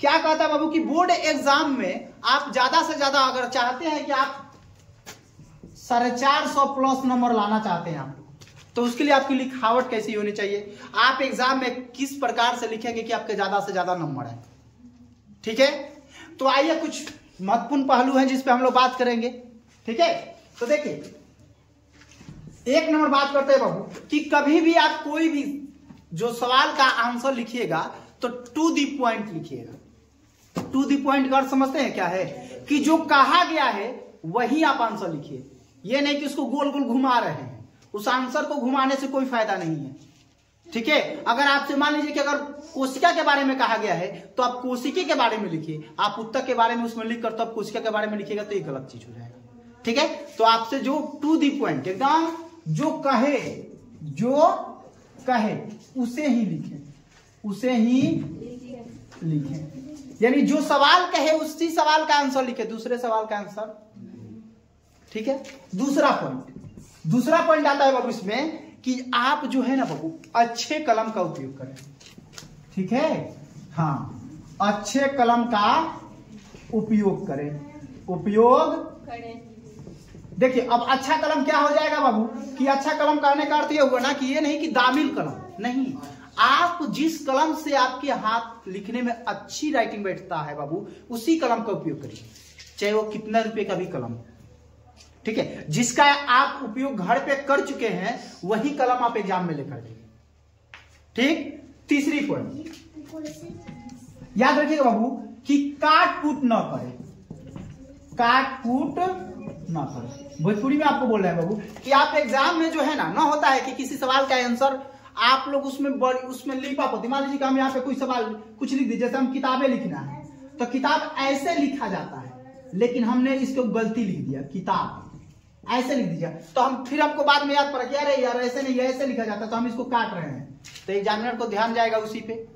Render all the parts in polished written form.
क्या कहता है बाबू कि बोर्ड एग्जाम में आप ज्यादा से ज्यादा अगर चाहते हैं कि आप 450 प्लस नंबर लाना चाहते हैं आप, तो उसके लिए आपकी लिखावट कैसी होनी चाहिए, आप एग्जाम में किस प्रकार से लिखेंगे कि आपके ज्यादा से ज्यादा नंबर है। ठीक है, तो आइए कुछ महत्वपूर्ण पहलू हैं जिस पे हम लोग बात करेंगे। ठीक है, तो देखिए एक नंबर बात करते हैं बाबू कि कभी भी आप कोई भी जो सवाल का आंसर लिखिएगा तो टू दी पॉइंट लिखिएगा। टू दी पॉइंट का अर्थ समझते हैं क्या है, कि जो कहा गया है वही आप आंसर लिखिए, ये नहीं कि उसको गोल गोल घुमा रहे हैं, उस आंसर को घुमाने से कोई फायदा नहीं है। ठीक है, अगर आपसे मान लीजिए कि अगर कोशिका के बारे में कहा गया है तो आप कोशिकी के बारे में लिखिए, आप उत्तक के बारे में उसमें लिख कर तो आप कोशिका के बारे में लिखिएगा तो ये गलत चीज हो जाएगा। ठीक है, तो आपसे जो टू दी पॉइंट एकदम जो कहे उसे ही लिखें, उसे ही लिखें, यानी जो सवाल कहे उसी सवाल का आंसर लिखे, दूसरे सवाल का आंसर। ठीक है, दूसरा पॉइंट आता है बाबू इसमें कि आप जो है ना बाबू अच्छे कलम का उपयोग करें। ठीक है, हाँ, अच्छे कलम का उपयोग करें। देखिए अब अच्छा कलम क्या हो जाएगा बाबू कि अच्छा कलम कहने का अर्थ ये हुआ ना कि ये नहीं कि दामिल कलम नहीं, आप जिस कलम से आपके हाथ लिखने में अच्छी राइटिंग बैठता है बाबू उसी कलम का उपयोग करिए, चाहे वो कितना रुपए का भी कलम। ठीक है, जिसका आप उपयोग घर पे कर चुके हैं वही कलम आप एग्जाम में लेकर जाइए। ठीक, तीसरी पॉइंट याद रखिएगा बाबू कि काट कूट न करें, काट कूट न करें। भोजपुरी में आपको बोल रहे हैं बाबू कि आप एग्जाम में जो है ना होता है कि किसी सवाल का आंसर आप लोग उसमें लिपापोती, मान लीजिए कि हम यहाँ पे कोई सवाल कुछ लिख दी, जैसे हम किताबें लिखना है तो किताब ऐसे लिखा जाता है लेकिन हमने इसको गलती लिख दिया, किताब ऐसे लिख दीजिए, तो हम फिर हमको बाद में याद पड़ा कि अरे यार ऐसे नहीं ऐसे लिखा जाता, तो हम इसको काट रहे हैं, तो एग्जामिनर को ध्यान जाएगा उसी पे,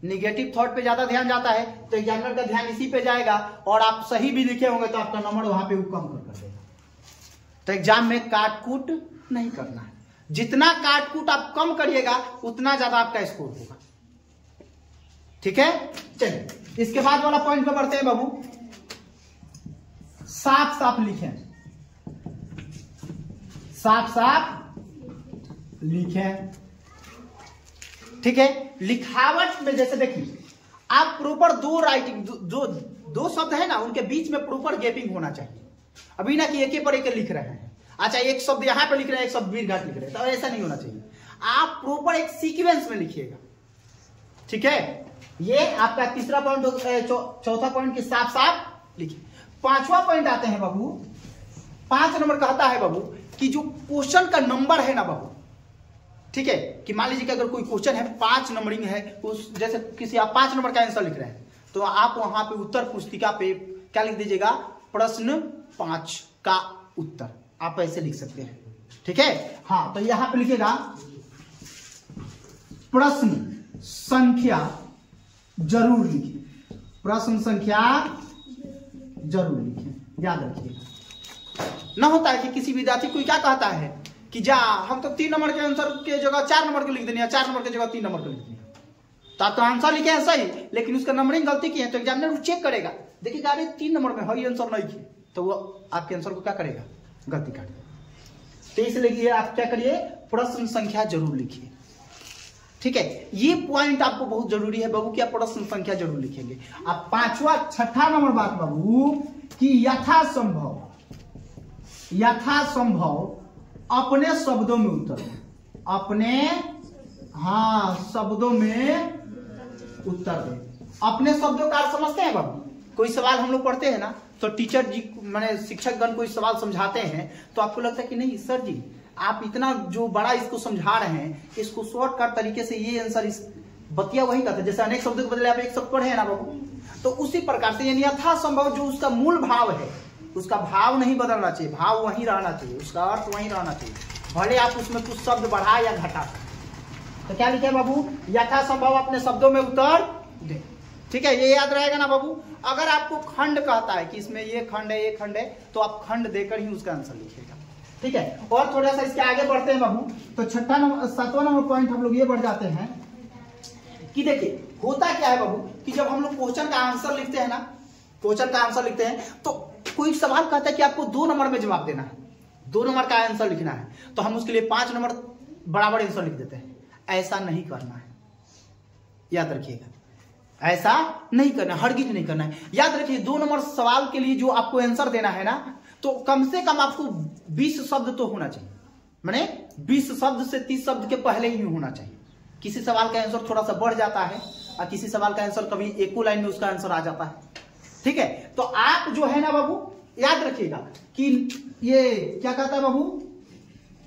निगेटिव थॉट पे ज्यादा ध्यान जाता है तो एग्जामिनर का ध्यान इसी पे जाएगा, और आप सही भी लिखे होंगे तो आपका नंबर वहां पे वो कम कर देगा। तो एग्जाम में काट कूट नहीं करना है, जितना काट कूट आप कम करिएगा उतना ज्यादा आपका स्कोर होगा। ठीक है, चलिए इसके बाद वाला पॉइंट पे बढ़ते हैं बाबू, साफ साफ लिखें, साफ साफ लिखें। ठीक है, लिखावट में जैसे देखिए आप प्रॉपर दो राइटिंग दो शब्द है ना उनके बीच में प्रॉपर गैपिंग होना चाहिए। अभी ना कि एक पर एक लिख रहे हैं, अच्छा एक शब्द यहां पर लिख रहे हैं एक शब्द दीर्घात लिख रहे हैं, तो ऐसा नहीं होना चाहिए, आप प्रॉपर एक सीक्वेंस में लिखिएगा। ठीक है, ये आपका तीसरा पॉइंट, चौथा पॉइंट की साफ साफ लिखिए। पांचवा पॉइंट आते हैं बाबू, 5 नंबर कहता है बाबू कि जो क्वेश्चन का नंबर है ना बाबू, ठीक है, कि मान लीजिए कि अगर कोई क्वेश्चन है 5 नंबरिंग है, उस जैसे किसी आप 5 नंबर का आंसर लिख रहे हैं तो आप वहां पे उत्तर पुस्तिका पे क्या लिख दीजिएगा, प्रश्न 5 का उत्तर, आप ऐसे लिख सकते हैं। ठीक है, हाँ, तो यहां पे लिखिएगा प्रश्न संख्या जरूर लिखिए, प्रश्न संख्या जरूर लिखिए, याद रखिएगा। ना होता है कि किसी विद्यार्थी को क्या कहता है कि जा हम तो 3 नंबर के आंसर के जगह 4 नंबर के लिख देनी है, 4 नंबर के जगह 3 नंबर के लिख देनी है, तो आप तो आंसर लिखे हैं सही लेकिन उसका नंबरिंग गलती की है, तो एग्जामिनर चेक करेगा, देखिएगा अरे 3 नंबर में है आंसर नहीं किए, तो वो आपके आंसर को क्या करेगा, गलती काट देगा। तो इसलिए आप क्या करिए, प्रश्न संख्या जरूर लिखिए। ठीक है, ये पॉइंट आपको बहुत जरूरी है बाबू कि आप प्रश्न संख्या जरूर लिखेंगे। अब 5वां 6ठा नंबर बात बाबू कि यथासंभव अपने शब्दों में उत्तर दें, अपने शब्दों में उत्तर दें। अपने शब्दों का अर्थ समझते हैं बाबू, कोई सवाल हम लोग पढ़ते हैं ना तो टीचर जी माने शिक्षकगण कोई सवाल समझाते हैं तो आपको लगता है कि नहीं सर जी आप इतना जो बड़ा इसको समझा रहे हैं, इसको शॉर्टकट तरीके से ये आंसर इस बतिया वही करते, जैसे अनेक शब्दों के बदले आप एक शब्द पढ़े हैं ना बाबू, तो उसी प्रकार से यानी यथासंभव जो उसका मूल भाव है उसका भाव नहीं बदलना चाहिए, भाव वहीं रहना चाहिए, उसका अर्थ वहीं रहना चाहिए, भले आप उसमें कुछ शब्द बढ़ा या घटा। तो क्या लिखे बाबू, यथासंभव अपने शब्दों में उत्तर दे। ठीक है, ये याद रहेगा ना बाबू। अगर आपको खंड कहता है कि इसमें ये खंड है ये खंड है, तो आप खंड देकर ही उसका आंसर लिखिएगा। ठीक है, और थोड़ा सा इसके आगे बढ़ते हैं बाबू, तो 7वां नंबर पॉइंट हम लोग ये बढ़ जाते हैं कि देखिए होता क्या है बाबू कि जब हम लोग क्वेश्चन का आंसर लिखते हैं ना, क्वेश्चन का आंसर लिखते हैं तो कोई सवाल कहता है कि आपको 2 नंबर में जवाब देना है, 2 नंबर का आंसर लिखना है, तो हम उसके लिए 5 नंबर बराबर आंसर लिख देते हैं। ऐसा नहीं करना है, याद रखिएगा, ऐसा नहीं करना, हरगिज नहीं करना है। याद रखिए 2 नंबर सवाल के लिए जो आपको आंसर देना है ना, तो कम से कम आपको 20 शब्द तो होना चाहिए, माने 20 शब्द से 30 शब्द के पहले ही होना चाहिए। किसी सवाल का आंसर थोड़ा सा बढ़ जाता है और किसी सवाल का आंसर कभी एक लाइन में उसका आंसर आ जाता है, ठीक है। तो आप जो है ना बाबू याद रखिएगा कि ये क्या कहता है बाबू,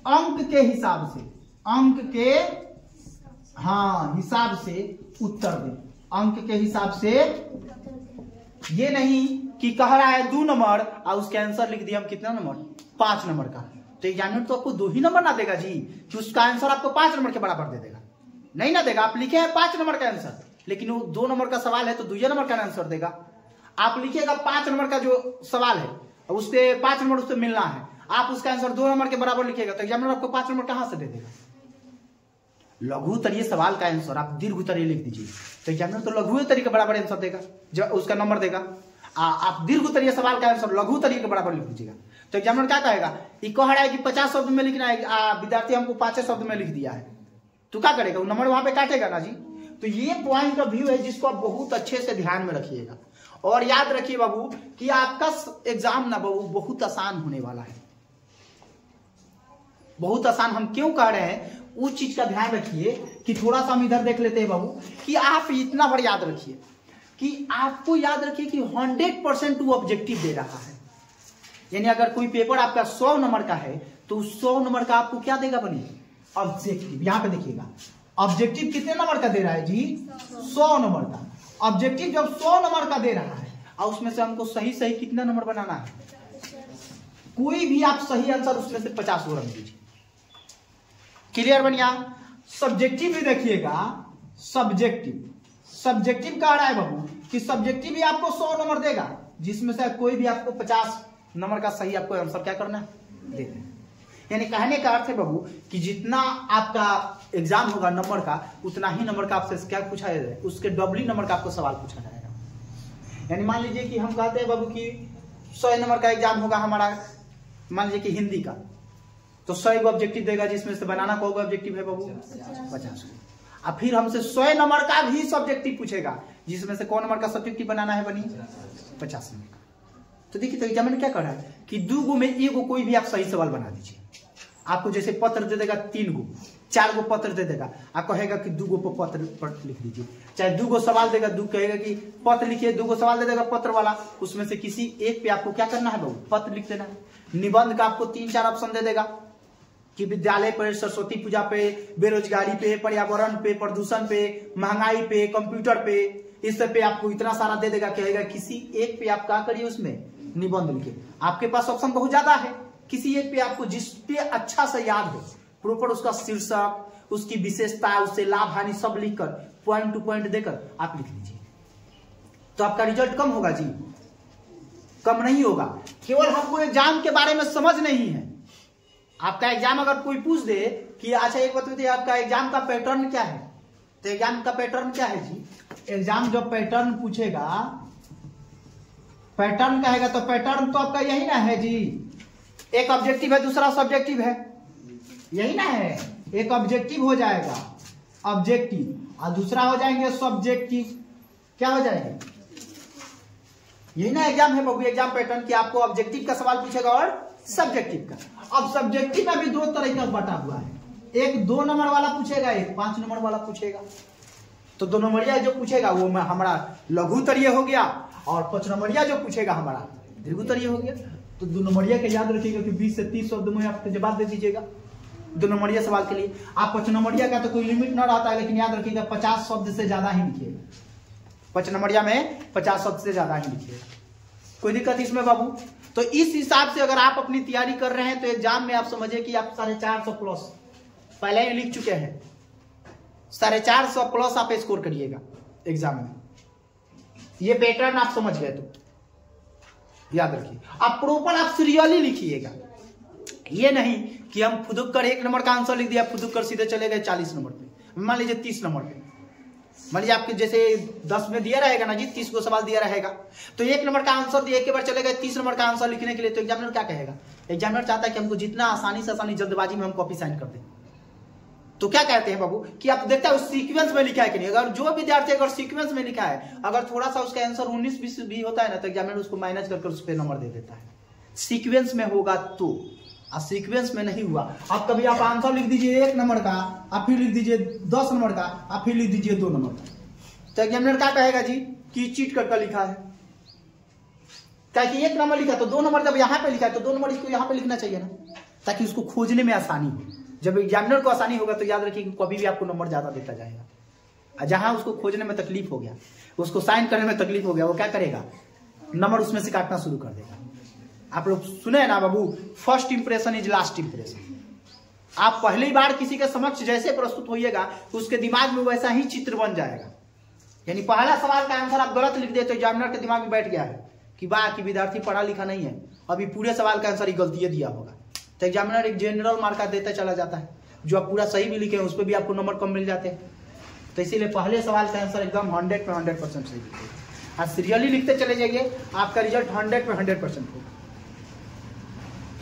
अंक के हिसाब से, अंक के हिसाब से उत्तर दे, अंक के हिसाब से, ये नहीं कि कह रहा है 2 नंबर और उसके आंसर लिख दिया हम कितना नंबर, 5 नंबर का, तो एग्जामिनर तो आपको 2 ही नंबर ना देगा जी, कि उसका आंसर आपको 5 नंबर के बराबर दे देगा, नहीं ना देगा। आप लिखे हैं 5 नंबर का आंसर, लेकिन वो 2 नंबर का सवाल है तो 2 नंबर का आंसर देगा। आप लिखिएगा 5 नंबर का जो सवाल है और उसके 5 नंबर उससे मिलना है, आप उसका आंसर 2 नंबर के बराबर लिखिएगा तो एग्जामिनर आपको 5 नंबर कहां से दे देगा। लघु उत्तरीय सवाल का आंसर आप दीर्घ उत्तरीय लिख दीजिए तो एग्जामिनर तो लघु उत्तरीय के बराबर आंसर देगा, जो उसका नंबर देगा। आप दीर्घ उत्तरीय सवाल का आंसर लघु उत्तरीय के बराबर लिख दीजिएगा तो एग्जामिनर क्या कहेगा, ये कह रहा है कि 50 शब्द में लिखना है, विद्यार्थी हमको 5 शब्द में लिख दिया है, तो क्या करेगा, वो नंबर वहां पे काटेगा ना जी। तो ये पॉइंट ऑफ व्यू है जिसको आप बहुत अच्छे से ध्यान में रखिएगा। और याद रखिए बाबू कि आपका एग्जाम ना बाबू बहुत आसान होने वाला है, बहुत आसान। हम क्यों कह रहे हैं उस चीज का ध्यान रखिए कि थोड़ा सा हम इधर देख लेते हैं बाबू, कि आप इतना बड़ा याद रखिए कि आपको याद रखिए कि 100% वो ऑब्जेक्टिव दे रहा है। यानी अगर कोई पेपर आपका 100 नंबर का है तो 100 नंबर का आपको क्या देगा बनी, ऑब्जेक्टिव। यहां पे देखिएगा ऑब्जेक्टिव कितने नंबर का दे रहा है जी, 100 नंबर का। ऑब्जेक्टिव जब 100 नंबर का दे रहा है और उसमें से हमको सही सही कितना नंबर बनाना है, कोई भी आप सही आंसर उसमें से 50 रख दीजिए। क्लियर बनिया। सब्जेक्टिव भी देखिएगा, सब्जेक्टिव कह रहा है बाबू कि सब्जेक्टिव भी आपको 100 नंबर देगा, जिसमें से कोई भी आपको 50 नंबर का सही आपको आंसर क्या करना है, देना है। यानी कहने का अर्थ है बाबू कि जितना आपका एग्जाम होगा नंबर का, उतना ही नंबर का आपसे क्या पूछा जाएगा, उसके डबल नंबर का आपको सवाल पूछा जाएगा। यानी मान लीजिए कि हम कहते हैं बाबू कि 100 नंबर का एग्जाम होगा हमारा, मान लीजिए कि हिंदी का, तो 100 ऑब्जेक्टिव देगा, जिसमें से बनाना कौन ऑब्जेक्टिव है बाबू, 50। अब फिर हमसे 100 नंबर का भी सब्जेक्टिव पूछेगा, जिसमें से कौन नंबर का सब्जेक्टिव बनाना है बनी, 50 नंबर का। तो देखिए तो एग्जामिनर क्या कर रहा है कि 2 गो में 1 गो कोई भी आप सही सवाल बना दीजिए। आपको जैसे पत्र दे देगा 3 गो 4 गो पत्र दे देगा, आप कहेगा कि 2 गो पर पत्र लिख दीजिए। चाहे 2 गो सवाल देगा, 2 कहेगा कि पत्र लिखिए, 2 गो सवाल दे देगा पत्र वाला, उसमें से किसी एक पे आपको क्या करना है बाबू, पत्र लिख देना है। निबंध का आपको 3-4 ऑप्शन दे देगा कि विद्यालय पे, सरस्वती पूजा पे, बेरोजगारी पे, पर्यावरण पे, प्रदूषण पे, महंगाई पे, कंप्यूटर पे, इस पे आपको इतना सारा दे देगा। कहेगा किसी एक पे आप क्या करिए, उसमें निबंध लिखिए। आपके पास ऑप्शन बहुत ज्यादा है, किसी एक पे आपको जिस पे अच्छा से याद है प्रॉपर उसका शीर्षक, उसकी विशेषता, उससे लाभ हानि सब लिखकर पॉइंट टू पॉइंट देकर आप लिख लीजिए, तो आपका रिजल्ट कम होगा जी, कम नहीं होगा। केवल हमको एग्जाम के बारे में समझ नहीं है। आपका एग्जाम अगर कोई पूछ दे कि अच्छा एक बात बताइए आपका एग्जाम का पैटर्न क्या है, तो एग्जाम का पैटर्न क्या है जी, एग्जाम जब पैटर्न पूछेगा, पैटर्न कहेगा तो पैटर्न तो आपका यही ना है जी, एक ऑब्जेक्टिव है दूसरा सब्जेक्टिव है, यही ना है। एक ऑब्जेक्टिव हो जाएगा, ऑब्जेक्टिव, और दूसरा हो जाएंगे सब्जेक्टिव। क्या हो जाएगा, यही ना एग्जाम है बाबू, एग्जाम पैटर्न की आपको ऑब्जेक्टिव का सवाल पूछेगा और सब्जेक्टिव का। अब सब्जेक्टिव में भी 2 तरह का बटा हुआ है, एक 2 नंबर वाला पूछेगा, एक 5 नंबर वाला पूछेगा। तो 2 नंबरिया जो पूछेगा वो हमारा लघु उत्तरीय हो गया, और 5 नंबरिया जो पूछेगा हमारा दीर्घ उत्तरीय हो गया। तो 2 नंबरिया के याद रखिएगा कि 20 से 30 शब्द में आप जवाब दे दीजिएगा 2 नंबरिया सवाल के लिए। आप 5 नंबरिया का तो कोई लिमिट ना रहता है, लेकिन याद रखिएगा 50 शब्द से ज्यादा ही लिखिएगा, 5 नंबरिया में 50 शब्द से ज्यादा ही लिखिएगा। कोई दिक्कत इसमें बाबू? तो इस हिसाब से अगर आप अपनी तैयारी कर रहे हैं तो एग्जाम में आप समझिए कि आप 450 प्लस पहले ही लिख चुके हैं, 450 प्लस आप स्कोर करिएगा एग्जाम में। ये पैटर्न आप समझ गए तो याद रखिए। आप प्रॉपर आप सीरियली लिखिएगा, ये नहीं कि हम फुदुक कर 1 नंबर का आंसर लिख दिया, फुदुक कर सीधे चले गए 40 नंबर पे, मान लीजिए 30 नंबर पे, मान लीजिए आपके जैसे 10 में दिया रहेगा ना जी, 30 को सवाल दिया रहेगा, तो 1 नंबर का आंसर दिए, एक बार चले गए 30 नंबर का आंसर लिखने के लिए, तो एग्जामिनर क्या कहेगा? एग्जामिनर चाहता है कि हमको जितना आसानी से आसानी जल्दबाजी में हम कॉपी साइन कर दें। तो क्या कहते हैं बाबू कि आप देखते हैं उस सीक्वेंस में लिखा है कि नहीं। अगर जो विद्यार्थी अगर सीक्वेंस में लिखा है, अगर थोड़ा सा उसका आंसर 19-20 भी होता है ना, तो एग्जामिनर उसको माइनस करके उस पर नंबर दे देता है। सीक्वेंस में होगा तो, सीक्वेंस में नहीं हुआ, आप कभी आप आंसर लिख दीजिए 1 नंबर का, आप फिर लिख दीजिए 10 नंबर का, आप फिर लिख दीजिए 2 नंबर का, तो एग्जामिनर क्या कहेगा जी कि चीट करके लिखा है। क्या कि 1 नंबर लिखा तो 2 नंबर जब यहाँ पे लिखा है तो 2 नंबर इसको यहाँ पे लिखना चाहिए ना, ताकि उसको खोजने में आसानी हो। जब एग्जामिनर को आसानी होगा तो याद रखिए कभी भी आपको नंबर ज्यादा देता जाएगा। जहां उसको खोजने में तकलीफ हो गया, उसको साइन करने में तकलीफ हो गया, वो क्या करेगा? नंबर उसमें से काटना शुरू कर देगा। आप लोग सुने ना बाबू, first impression is last impression. आप पहली बार किसी के समक्ष जैसे प्रस्तुत होइएगा, उसके दिमाग में वैसा ही चित्र बन जाएगा। यानी पहला सवाल का आंसर आप गलत लिख दे तो एग्जामिनर के दिमाग में बैठ गया है कि वाह कि विद्यार्थी पढ़ा लिखा नहीं है, अभी पूरे सवाल का आंसर ही गलती दिया होगा, तो एग्जामिनर एक जनरल मार्का देता चला जाता है। जो आप पूरा सही भी लिखे हैं उस पर भी आपको नंबर कम मिल जाते हैं। तो इसीलिए पहले सवाल का आंसर एकदम 100 पे 100% सही लिखिए। आप सीरियली लिखते चले जाइए, आपका रिजल्ट 100 पे 100% होगा।